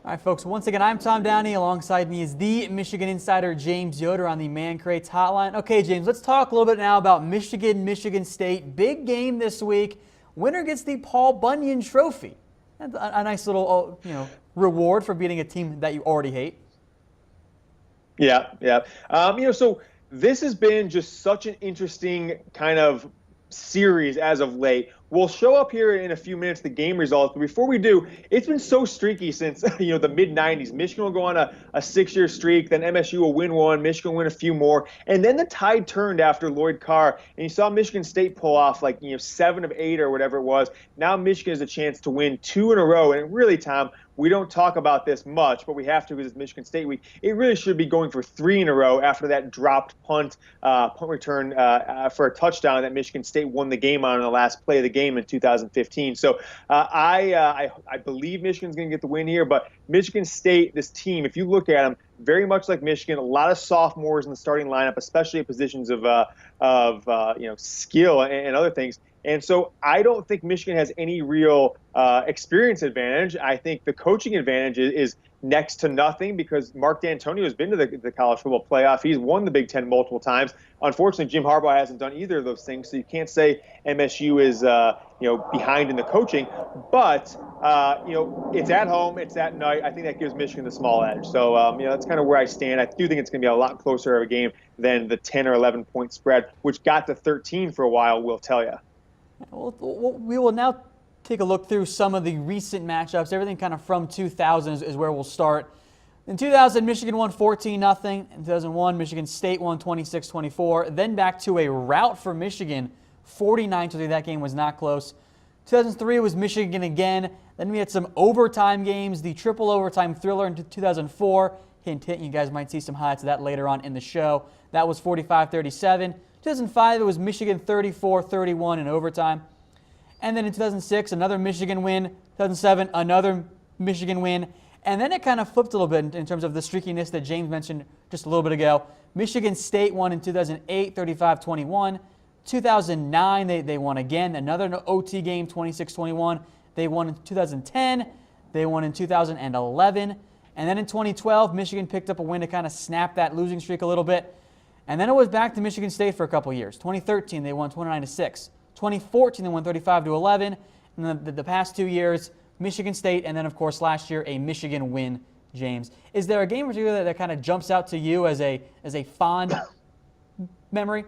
All right, folks, once again, I'm Tom Downey. Alongside me is the Michigan insider, James Yoder, on the Man Crates hotline. Okay, James, let's talk a little bit now about Michigan State. Big game this week. Winner gets the Paul Bunyan Trophy. A nice little, reward for beating a team that you already hate. Yeah. So this has been just such an interesting kind of series as of late. We'll show up here in a few minutes the game results, but before we do, it's been so streaky since the mid 90s. Michigan will go on a 6-year streak, then MSU will win one, Michigan will win a few more, and then the tide turned after Lloyd Carr, and you saw Michigan State pull off 7 of 8 or whatever it was. Now Michigan has a chance to win 2 in a row, and really, Tom, we don't talk about this much, but we have to because it's Michigan State week. It really should be going for 3 in a row after that dropped punt return for a touchdown that Michigan State won the game on in the last play of the game in 2015. So I believe Michigan's going to get the win here, but Michigan State, this team, if you look at them, very much like Michigan, a lot of sophomores in the starting lineup, especially at positions of skill and other things. And so I don't think Michigan has any real experience advantage. I think the coaching advantage is next to nothing because Mark D'Antonio has been to the college football playoff. He's won the Big Ten multiple times. Unfortunately, Jim Harbaugh hasn't done either of those things, so you can't say MSU is behind in the coaching. But it's at home, it's at night. I think that gives Michigan the small edge. So that's kind of where I stand. I do think it's going to be a lot closer of a game than the 10 or 11 point spread, which got to 13 for a while. We'll tell you. We will now take a look through some of the recent matchups. Everything kind of from 2000 is where we'll start. In 2000, Michigan won 14-0. In 2001, Michigan State won 26-24. Then back to a rout for Michigan, 49-3. That game was not close. 2003 was Michigan again. Then we had some overtime games. The triple overtime thriller in 2004. Hint, hint, you guys might see some highlights of that later on in the show. That was 45-37. 2005, it was Michigan 34-31 in overtime. And then in 2006, another Michigan win. 2007, another Michigan win. And then it kind of flipped a little bit in terms of the streakiness that James mentioned just a little bit ago. Michigan State won in 2008, 35-21. 2009, they won again. Another OT game, 26-21. They won in 2010. They won in 2011. And then in 2012, Michigan picked up a win to kind of snap that losing streak a little bit. And then it was back to Michigan State for a couple years. 2013, they won 29-6. 2014, they won 35-11. And then the past 2 years, Michigan State, and then, of course, last year, a Michigan win, James. Is there a game in particular that kind of jumps out to you as a fond memory?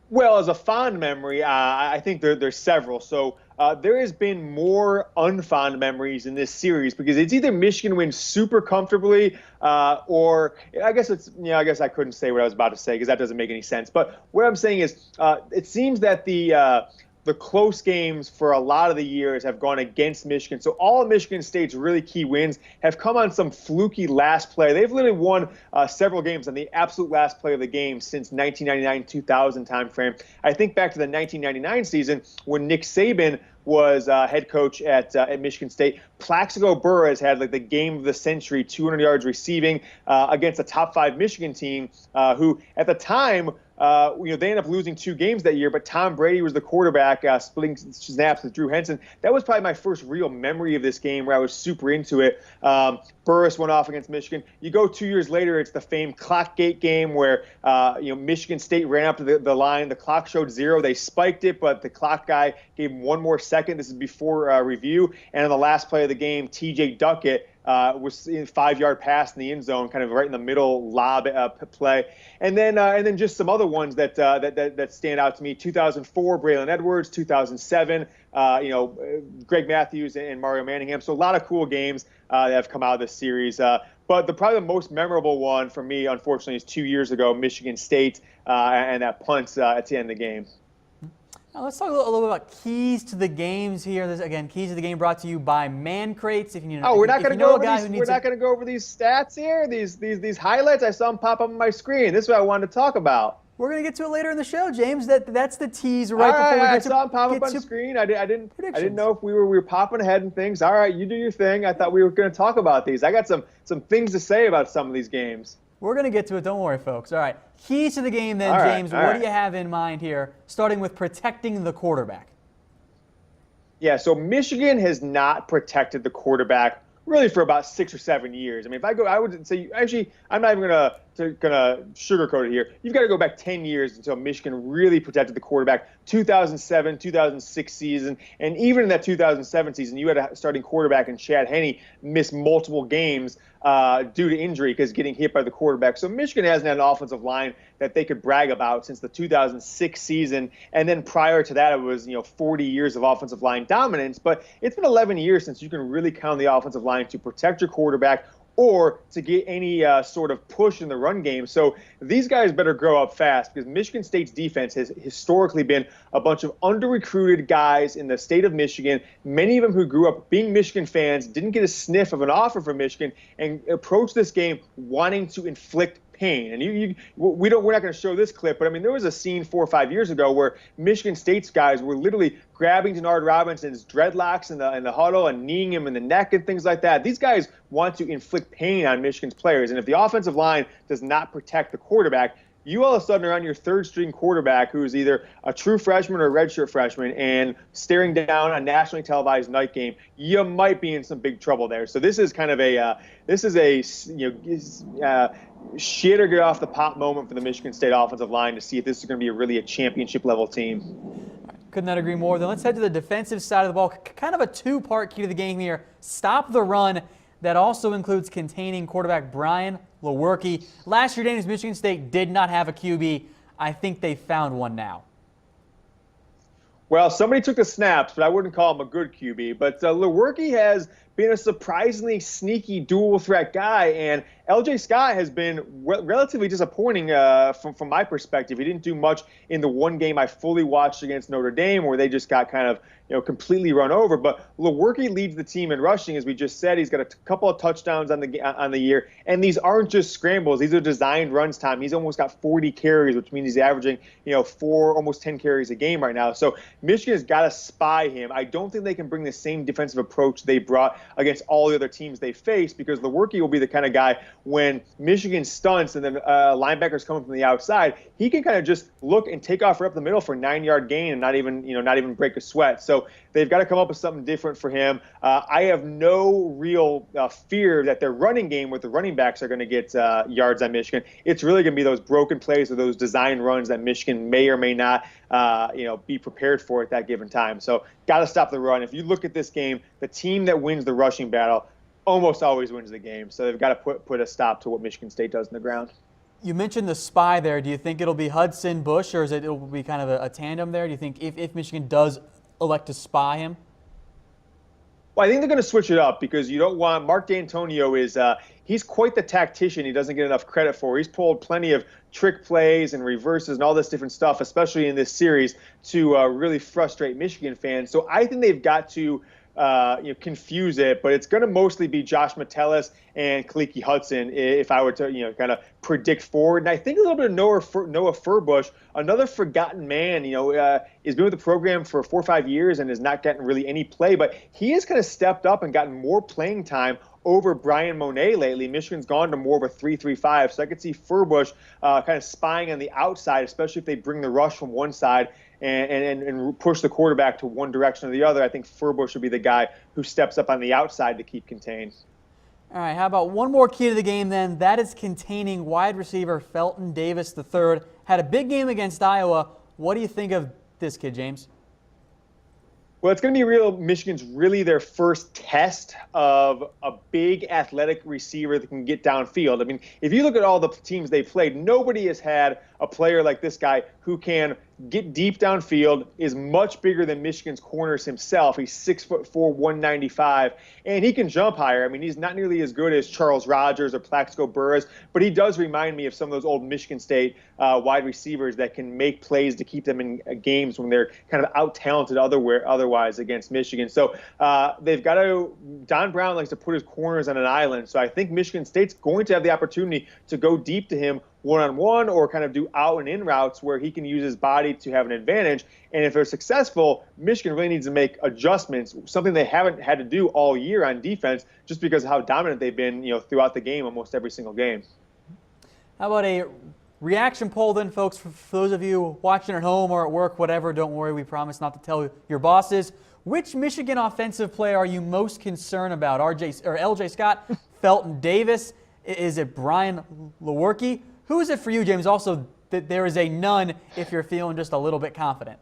Well, as a fond memory, I think there's several. So there has been more unfond memories in this series because it's either Michigan wins super comfortably or I guess I guess I couldn't say what I was about to say because that doesn't make any sense. But what I'm saying is it seems that the close games for a lot of the years have gone against Michigan. So all of Michigan State's really key wins have come on some fluky last play. They've literally won several games on the absolute last play of the game since 1999-2000 timeframe. I think back to the 1999 season when Nick Saban was head coach at Michigan State. Plaxico Burress had the game of the century, 200 yards receiving against a top 5 Michigan team who at the time they ended up losing 2 games that year, but Tom Brady was the quarterback, splitting snaps with Drew Henson. That was probably my first real memory of this game where I was super into it. Burris went off against Michigan. You go 2 years later, it's the famed Clockgate game where Michigan State ran up to the line. The clock showed 0. They spiked it, but the clock guy gave him 1 more second. This is before review. And on the last play of the game, T.J. Duckett was in 5-yard pass in the end zone, kind of right in the middle lob play, and then just some other ones that stand out to me. 2004, Braylon Edwards. 2007, Greg Matthews and Mario Manningham. So a lot of cool games that have come out of this series. But probably the most memorable one for me, unfortunately, is 2 years ago, Michigan State and that punt at the end of the game. Now let's talk a little bit about keys to the games here. This, again, keys to the game brought to you by Man Crates. If you need, we're not going to go over these stats here, these highlights. I saw them pop up on my screen. This is what I wanted to talk about. We're going to get to it later in the show, James. That's the tease right before we get I saw them pop up on the screen. I didn't know if we were popping ahead and things. All right, you do your thing. I thought we were going to talk about these. I got some things to say about some of these games. We're going to get to it. Don't worry, folks. All right. Keys to the game then, James. What do you have in mind here, starting with protecting the quarterback? Yeah, so Michigan has not protected the quarterback really for about 6 or 7 years. I mean, if I go, I would say actually, I'm not even gonna sugarcoat it here. You've got to go back 10 years until Michigan really protected the quarterback. 2007, 2006 season, and even in that 2007 season, you had a starting quarterback in Chad Henne miss multiple games due to injury because getting hit by the quarterback. So Michigan hasn't had an offensive line that they could brag about since the 2006 season, and then prior to that, it was 40 years of offensive line dominance. But it's been 11 years since you can really count on the offensive line to protect your quarterback or to get any sort of push in the run game. So these guys better grow up fast because Michigan State's defense has historically been a bunch of under-recruited guys in the state of Michigan, many of them who grew up being Michigan fans, didn't get a sniff of an offer from Michigan, and approached this game wanting to inflict pain. And we're not going to show this clip, but I mean, there was a scene 4 or 5 years ago where Michigan State's guys were literally grabbing Denard Robinson's dreadlocks in the huddle and kneeing him in the neck and things like that. These guys want to inflict pain on Michigan's players. And if the offensive line does not protect the quarterback, you all of a sudden are on your third string quarterback who is either a true freshman or a redshirt freshman and staring down a nationally televised night game. You might be in some big trouble there. So this is kind of a shit or get off the pot moment for the Michigan State offensive line to see if this is going to be really a championship level team. Could not agree more. Then let's head to the defensive side of the ball. Kind of a two-part key to the game here. Stop the run. That also includes containing quarterback Brian Lewerke. Last year, Danny's Michigan State did not have a QB. I think they found one now. Well, somebody took the snaps, but I wouldn't call him a good QB. But Lewerke has been a surprisingly sneaky dual threat guy, and LJ Scott has been relatively disappointing from my perspective. He didn't do much in the one game I fully watched against Notre Dame where they just got kind of completely run over. But Lewerke leads the team in rushing, as we just said. He's got a couple of touchdowns on the year, and these aren't just scrambles. These are designed runs time. He's almost got 40 carries, which means he's averaging 4, almost 10 carries a game right now. So Michigan's got to spy him. I don't think they can bring the same defensive approach they brought against all the other teams they face, because Lewerke will be the kind of guy when Michigan stunts and then linebackers coming from the outside, he can kind of just look and take off right up the middle for a 9-yard gain and not even break a sweat. So they've got to come up with something different for him. I have no real fear that their running game with the running backs are going to get yards on Michigan. It's really going to be those broken plays or those design runs that Michigan may or may not be prepared for at that given time. So got to stop the run. If you look at this game, the team that wins the rushing battle almost always wins the game. So they've got to put a stop to what Michigan State does in the ground. You mentioned the spy there. Do you think it'll be Hudson Bush, or it'll be kind of a tandem there? Do you think if Michigan does elect to spy him? Well, I think they're going to switch it up because you don't want Mark D'Antonio he's quite the tactician. He doesn't get enough credit for. He's pulled plenty of trick plays and reverses and all this different stuff, especially in this series, to really frustrate Michigan fans. So I think they've got to confuse it, but it's going to mostly be Josh Metellus and Khaliki Hudson if I were to kind of predict forward. And I think a little bit of Noah Furbush, another forgotten man, has been with the program for 4 or 5 years and has not gotten really any play, but he has kind of stepped up and gotten more playing time over Brian Monet lately. Michigan's gone to more of a 3-3-5, so I could see Furbush kind of spying on the outside, especially if they bring the rush from one side and push the quarterback to one direction or the other. I think Furbush would be the guy who steps up on the outside to keep contained. All right, how about one more key to the game then? That is containing wide receiver Felton Davis III. Had a big game against Iowa. What do you think of this kid, James? Well, it's going to be Michigan's really their first test of a big athletic receiver that can get downfield. I mean, if you look at all the teams they played, nobody has had a player like this guy who can get deep downfield, is much bigger than Michigan's corners himself. He's 6'4", 195, and he can jump higher. I mean, he's not nearly as good as Charles Rogers or Plaxico Burress, but he does remind me of some of those old Michigan State wide receivers that can make plays to keep them in games when they're kind of out-talented otherwise against Michigan. So they've got to – Don Brown likes to put his corners on an island, so I think Michigan State's going to have the opportunity to go deep to him one-on-one or kind of do out and in routes where he can use his body to have an advantage. And if they're successful, Michigan really needs to make adjustments, something they haven't had to do all year on defense just because of how dominant they've been, throughout the game, almost every single game. How about a reaction poll then, folks, for those of you watching at home or at work, whatever, don't worry, we promise not to tell your bosses. Which Michigan offensive player are you most concerned about? LJ Scott, Felton Davis? Is it Brian Lewerke? Who is it for you, James? Also, there is a none if you're feeling just a little bit confident.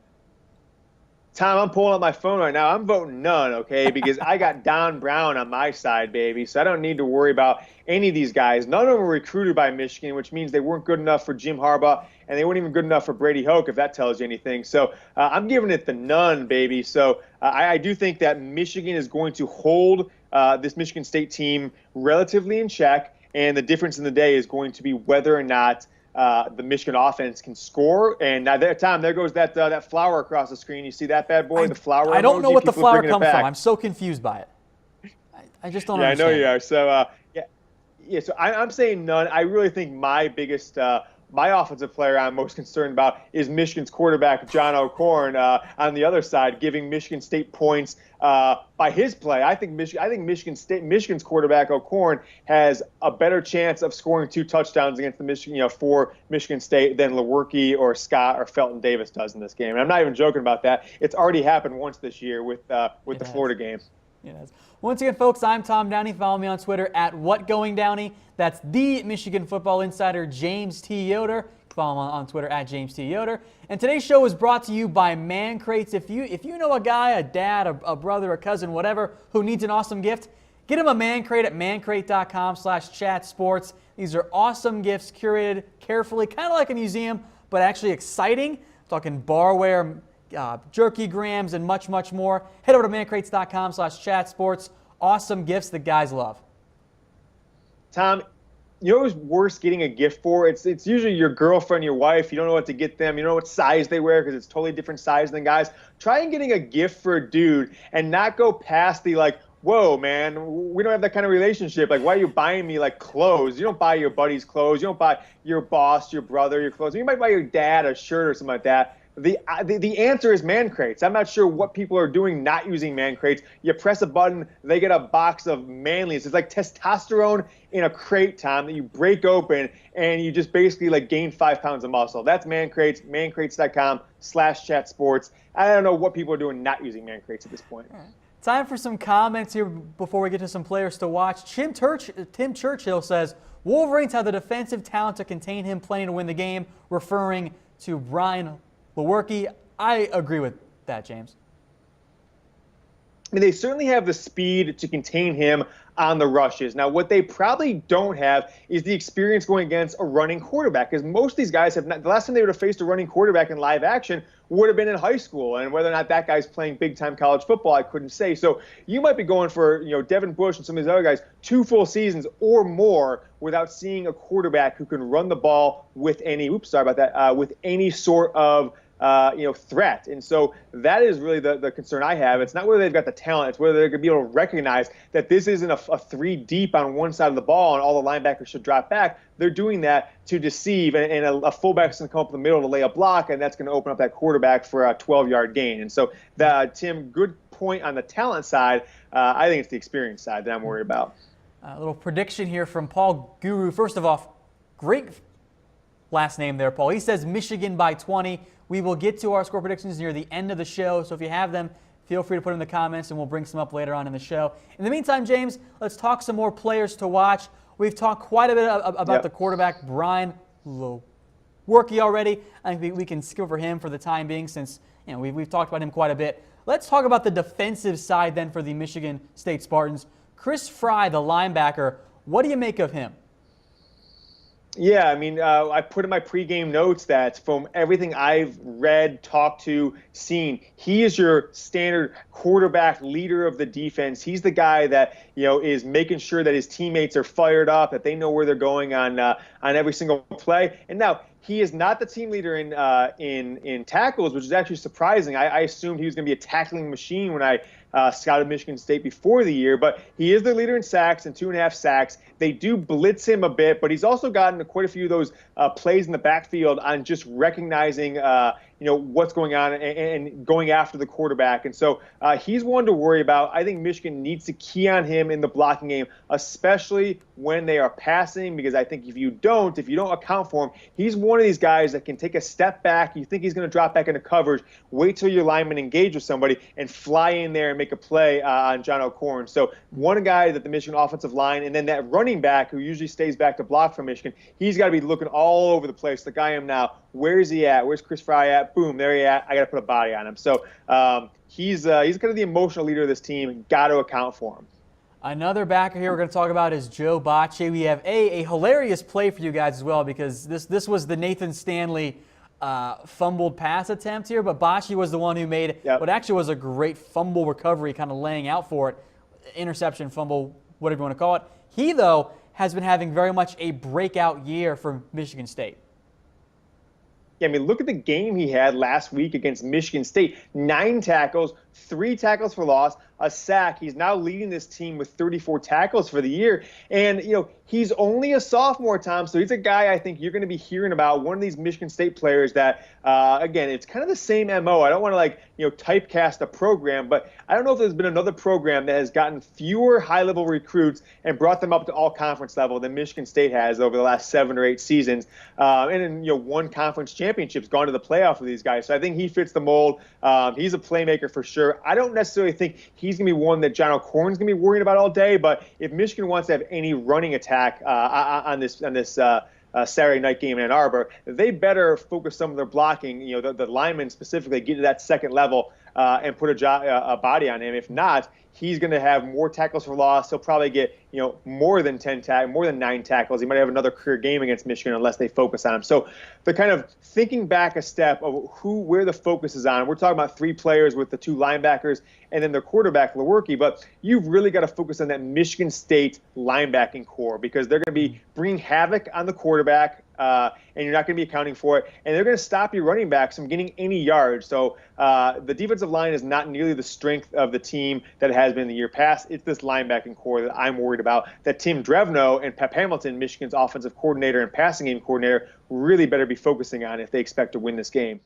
Tom, I'm pulling up my phone right now. I'm voting none, okay, because I got Don Brown on my side, baby. So I don't need to worry about any of these guys. None of them were recruited by Michigan, which means they weren't good enough for Jim Harbaugh, and they weren't even good enough for Brady Hoke, if that tells you anything. So I'm giving it the none, baby. So I do think that Michigan is going to hold this Michigan State team relatively in check, and the difference in the day is going to be whether or not the Michigan offense can score. And now, Tom, there goes that flower across the screen. You see that bad boy, the flower? I don't know what the flower comes from. back. I'm so confused by it. I just don't Yeah, understand. I know you are. So, yeah. So I'm saying none. I really think my biggest my offensive player I'm most concerned about is Michigan's quarterback, John O'Korn, on the other side, giving Michigan State points by his play. I think Michigan's quarterback, O'Korn, has a better chance of scoring 2 touchdowns against the for Michigan State than Lewerke or Scott or Felton Davis does in this game. And I'm not even joking about that. It's already happened once this year with the Florida game. Yes. Once again, folks, I'm Tom Downey. Follow me on Twitter at WhatGoingDowney. That's the Michigan football insider, James T. Yoder. Follow him on Twitter at James T. Yoder. And today's show is brought to you by Man Crates. If you know a guy, a dad, a brother, a cousin, whatever, who needs an awesome gift, get him a Man Crate at mancrate.com/chatsports. These are awesome gifts curated carefully, kind of like a museum, but actually exciting. I'm talking barware, jerky grams, and much, much more. Head over to mancrates.com/chatsports. Awesome gifts that guys love. Tom, you know what's worse getting a gift for? It's usually your girlfriend, your wife. You don't know what to get them. You don't know what size they wear because it's totally different size than guys. Try and getting a gift for a dude and not go past the whoa, man, we don't have that kind of relationship. Why are you buying me clothes? You don't buy your buddies clothes. You don't buy your boss, your brother, your clothes. You might buy your dad a shirt or something like that. The answer is Man Crates. I'm not sure what people are doing not using Man Crates. You press a button, they get a box of manliness. It's like testosterone in a crate, Tom, that you break open and you just basically gain 5 pounds of muscle. That's Man Crates, mancrates.com/chatsports. I don't know what people are doing not using Man Crates at this point. All right. Time for some comments here before we get to some players to watch. Tim Churchill says, Wolverines have the defensive talent to contain him playing to win the game, referring to Brian Lewerke. I agree with that, James. I mean, they certainly have the speed to contain him on the rushes. Now, what they probably don't have is the experience going against a running quarterback, because most of these guys have not. The last time they would have faced a running quarterback in live action would have been in high school, and whether or not that guy's playing big-time college football, I couldn't say. So you might be going for Devin Bush and some of these other guys 2 full seasons or more without seeing a quarterback who can run the ball with any. With any sort of threat. And so that is really the concern I have. It's not whether they've got the talent, it's whether they're going to be able to recognize that this isn't a 3 deep on one side of the ball and all the linebackers should drop back. They're doing that to deceive, and a fullback's going to come up in the middle to lay a block, and that's going to open up that quarterback for a 12-yard gain. And so, Tim, good point on the talent side. I think it's the experience side that I'm worried about. A little prediction here from Paul Guru. First of all, great last name there, Paul. He says Michigan by 20. We will get to our score predictions near the end of the show, so if you have them, feel free to put them in the comments, and we'll bring some up later on in the show. In the meantime, James, let's talk some more players to watch. We've talked quite a bit about the quarterback, Brian Lewerke, already. I think we can skip over him for the time being since we've talked about him quite a bit. Let's talk about the defensive side then for the Michigan State Spartans. Chris Fry, the linebacker, what do you make of him? Yeah, I mean, I put in my pregame notes that from everything I've read, talked to, seen, he is your standard quarterback leader of the defense. He's the guy that is making sure that his teammates are fired up, that they know where they're going on every single play. And now he is not the team leader in tackles, which is actually surprising. I assumed he was going to be a tackling machine when I scouted Michigan State before the year, but he is the leader in sacks and 2.5 sacks. They do blitz him a bit, but he's also gotten quite a few of those plays in the backfield on just recognizing what's going on and going after the quarterback. And so he's one to worry about. I think Michigan needs to key on him in the blocking game, especially when they are passing, because I think if you don't account for him, he's one of these guys that can take a step back. You think he's going to drop back into coverage, wait till your lineman engage with somebody and fly in there and make a play on John O'Corn. So one guy that the Michigan offensive line, and then that running back who usually stays back to block for Michigan, he's got to be looking all over the place like I am now. Where is he at? Where's Chris Fry at? Boom, there he at. I got to put a body on him. So he's kind of the emotional leader of this team. Got to account for him. Another backer here we're going to talk about is Joe Bachie. We have a hilarious play for you guys as well, because this was the Nathan Stanley fumbled pass attempt here, but Bachie was the one who made what actually was a great fumble recovery, kind of laying out for it. Interception, fumble, whatever you want to call it. He, though, has been having very much a breakout year for Michigan State. I mean, look at the game he had last week against Michigan State. 9 tackles, 3 tackles for loss, a sack. He's now leading this team with 34 tackles for the year. And, he's only a sophomore, Tom, so he's a guy I think you're going to be hearing about, one of these Michigan State players that, again, it's kind of the same MO. I don't want to, typecast a program, but I don't know if there's been another program that has gotten fewer high-level recruits and brought them up to all-conference level than Michigan State has over the last 7 or 8 seasons. And then, won conference championships, gone to the playoff with these guys. So I think he fits the mold. He's a playmaker for sure. I don't necessarily think he's going to be one that John O'Corn's going to be worrying about all day, but if Michigan wants to have any running attack on this Saturday night game in Ann Arbor, they better focus some of their blocking, the linemen specifically, get to that second level and put a body on him. If not, he's going to have more tackles for loss. He'll probably get more than 9 tackles. He might have another career game against Michigan unless they focus on him. So the kind of thinking back a step of where the focus is on. We're talking about 3 players with the 2 linebackers and then their quarterback Lewerke, but you've really got to focus on that Michigan State linebacking core, because they're going to be bringing havoc on the quarterback. And you're not going to be accounting for it. And they're going to stop your running backs from getting any yards. So the defensive line is not nearly the strength of the team that it has been the year past. It's this linebacking core that I'm worried about, that Tim Drevno and Pep Hamilton, Michigan's offensive coordinator and passing game coordinator, really better be focusing on if they expect to win this game.